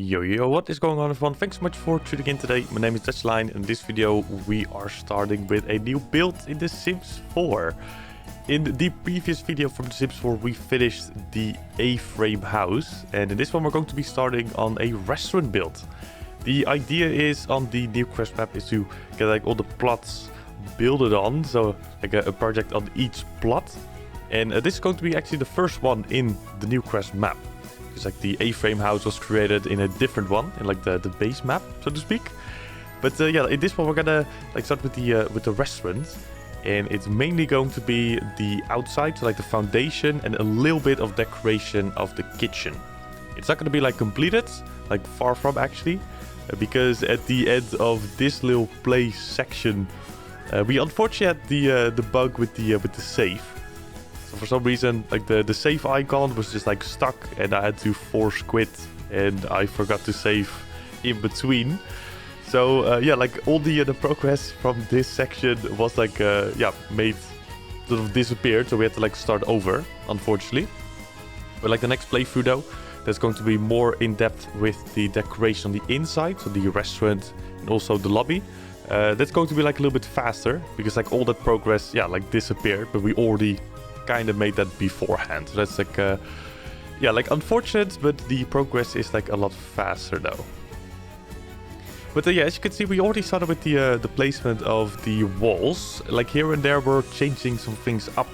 Yo, what is going on everyone? Thanks so much for tuning in today. My name is Dutchline, and in this video we are starting with a new build in The Sims 4. In the previous video from The Sims 4 we finished the A-frame house, and in this one we're going to be starting on a restaurant build. The idea is on the Newcrest map is to get like all the plots builded on, so like a project on each plot. And this is going to be actually the first one in the Newcrest map. It's like the A-frame house was created in a different one, in like the base map, so to speak. But yeah, in this one we're gonna like start with the restaurant, and it's mainly going to be the outside, so like the foundation and a little bit of decoration of the kitchen. It's not gonna be like completed, like far from actually, because at the end of this little play section, we unfortunately had the bug with the save. So for some reason, like the save icon was just like stuck, and I had to force quit, and I forgot to save in between. So yeah, like all the progress from this section was like yeah, made sort of disappeared. So we had to like start over, unfortunately. But like the next playthrough though, there's going to be more in depth with the decoration on the inside, so the restaurant and also the lobby. That's going to be like a little bit faster because like all that progress, yeah, like disappeared, but we already kind of made that beforehand. So that's like yeah, like unfortunate, but the progress is like a lot faster though. But yeah, as you can see, we already started with the placement of the walls. Like here and there we're changing some things up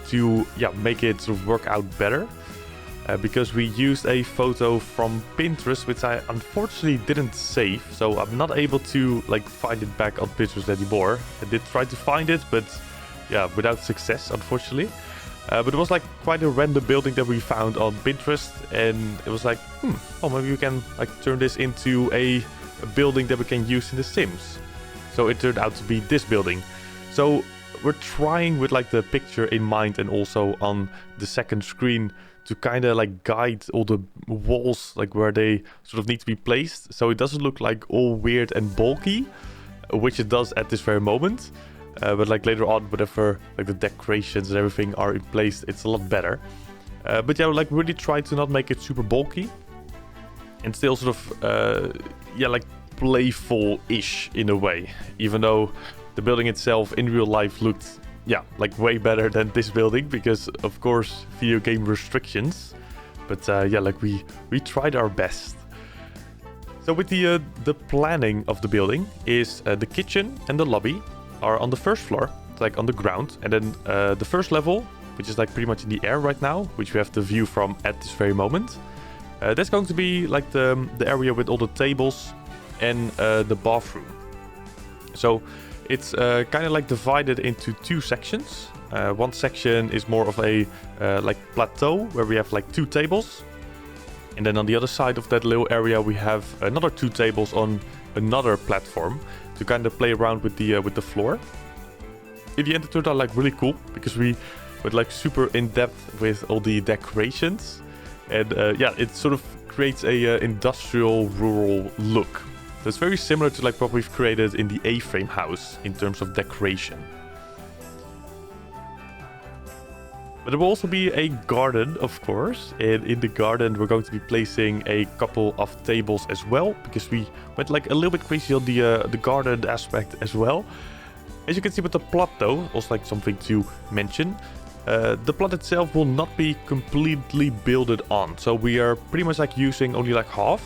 to yeah, make it sort of work out better, because we used a photo from Pinterest which I unfortunately didn't save, so I'm not able to like find it back on Pinterest anymore. I did try to find it, but yeah, without success unfortunately. But it was like quite a random building that we found on Pinterest, and it was like, oh, maybe we can like turn this into a building that we can use in The Sims. So it turned out to be this building. So we're trying with like the picture in mind and also on the second screen to kind of like guide all the walls like where they sort of need to be placed, so it doesn't look like all weird and bulky, which it does at this very moment. But like later on, whatever like the decorations and everything are in place, it's a lot better. But yeah, like really try to not make it super bulky and still sort of yeah, like playful-ish in a way, even though the building itself in real life looked yeah, like way better than this building because of course video game restrictions. But yeah, like we tried our best. So with the planning of the building is the kitchen and the lobby are on the first floor, like on the ground, and then the first level, which is like pretty much in the air right now, which we have the view from at this very moment. That's going to be like the area with all the tables and the bathroom. So it's kind of like divided into two sections. One section is more of a like plateau where we have like two tables, and then on the other side of that little area we have another two tables on another platform to kind of play around with the floor. In the end it turned out like really cool because we went like super in depth with all the decorations, and yeah, it sort of creates a industrial rural look. So it's very similar to like what we've created in the A-frame house in terms of decoration. But there will also be a garden, of course, and in the garden we're going to be placing a couple of tables as well, because we went like a little bit crazy on the garden aspect as well. As you can see with the plot though, also like something to mention, the plot itself will not be completely builded on, so we are pretty much like using only like half,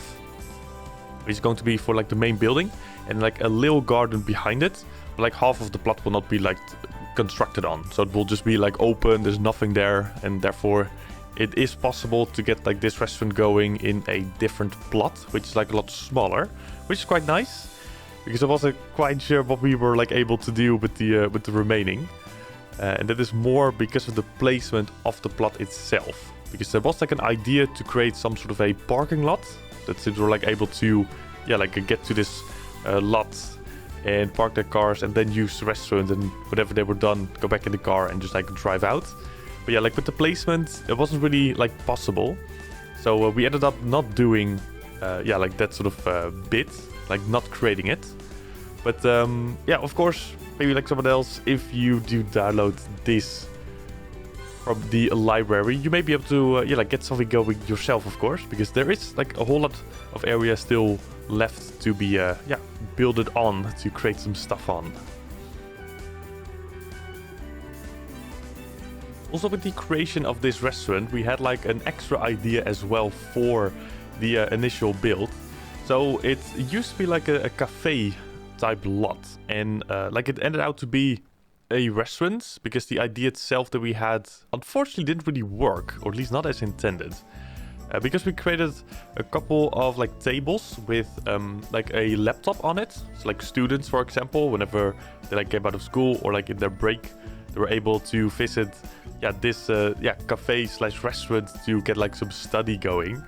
which is going to be for like the main building and like a little garden behind it, but like half of the plot will not be like constructed on, so it will just be like open, there's nothing there, and therefore it is possible to get like this restaurant going in a different plot, which is like a lot smaller, which is quite nice because I wasn't quite sure what we were like able to do with the remaining, and that is more because of the placement of the plot itself, because there was like an idea to create some sort of a parking lot that we were like able to yeah, like get to this lot and park their cars and then use the restaurant, and whenever they were done go back in the car and just like drive out. But yeah, like with the placement it wasn't really like possible, so we ended up not doing yeah, like that sort of bit, like not creating it. But yeah, of course, maybe like someone else, if you do download this from the library, you may be able to like get something going yourself, of course, because there is like a whole lot of area still left to be builded on to create some stuff on. Also, with the creation of this restaurant, we had like an extra idea as well for the initial build. So it used to be like a cafe type lot, and like it ended out to be a restaurant because the idea itself that we had unfortunately didn't really work, or at least not as intended. Because we created a couple of like tables with like a laptop on it. So like students, for example, whenever they like came out of school or like in their break, they were able to visit this cafe slash restaurant to get like some study going.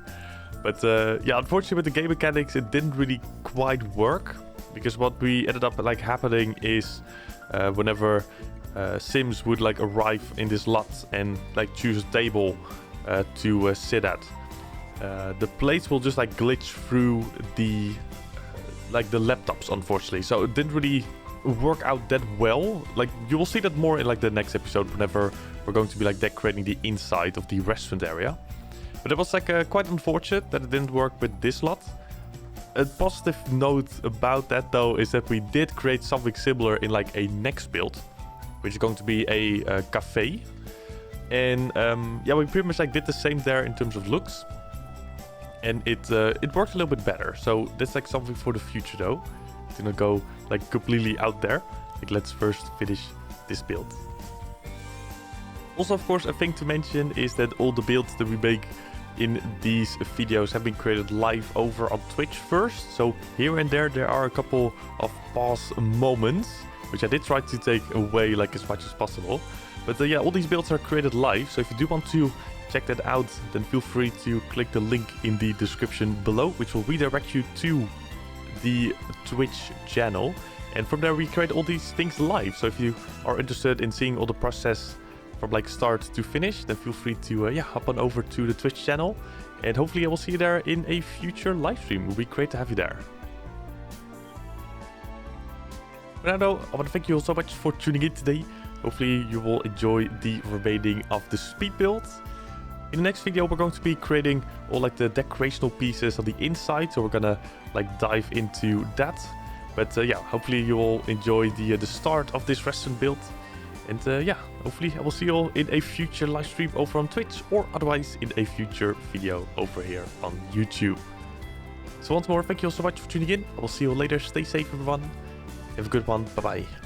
But unfortunately with the game mechanics, it didn't really quite work, because what we ended up like happening is whenever Sims would like arrive in this lot and like choose a table to sit at, the plates will just like glitch through the the laptops, unfortunately. So it didn't really work out that well. Like you will see that more in like the next episode, whenever we're going to be like decorating the inside of the restaurant area. But it was like quite unfortunate that it didn't work with this lot. A positive note about that though is that we did create something similar in like a next build, which is going to be a cafe. And we pretty much like did the same there in terms of looks, and it worked a little bit better. So that's like something for the future though. It's gonna go like completely out there. Like let's first finish this build. Also, of course, a thing to mention is that all the builds that we make in these videos have been created live over on Twitch first. So here and there are a couple of pause moments, which I did try to take away like as much as possible. But all these builds are created live. So if you do want to check that out, then feel free to click the link in the description below, which will redirect you to the Twitch channel. And from there we create all these things live. So if you are interested in seeing all the process from like start to finish, then feel free to hop on over to the Twitch channel, and hopefully I will see you there in a future live stream. It will be great to have you there. But now I want to thank you all so much for tuning in today. Hopefully you will enjoy the remaining of the speed build. In the next video we're going to be creating all like the decorational pieces on the inside, so we're gonna like dive into that. But hopefully you will enjoy the start of this restaurant build. And hopefully I will see you all in a future live stream over on Twitch, or otherwise in a future video over here on YouTube. So once more, thank you all so much for tuning in. I will see you all later. Stay safe, everyone. Have a good one. Bye-bye.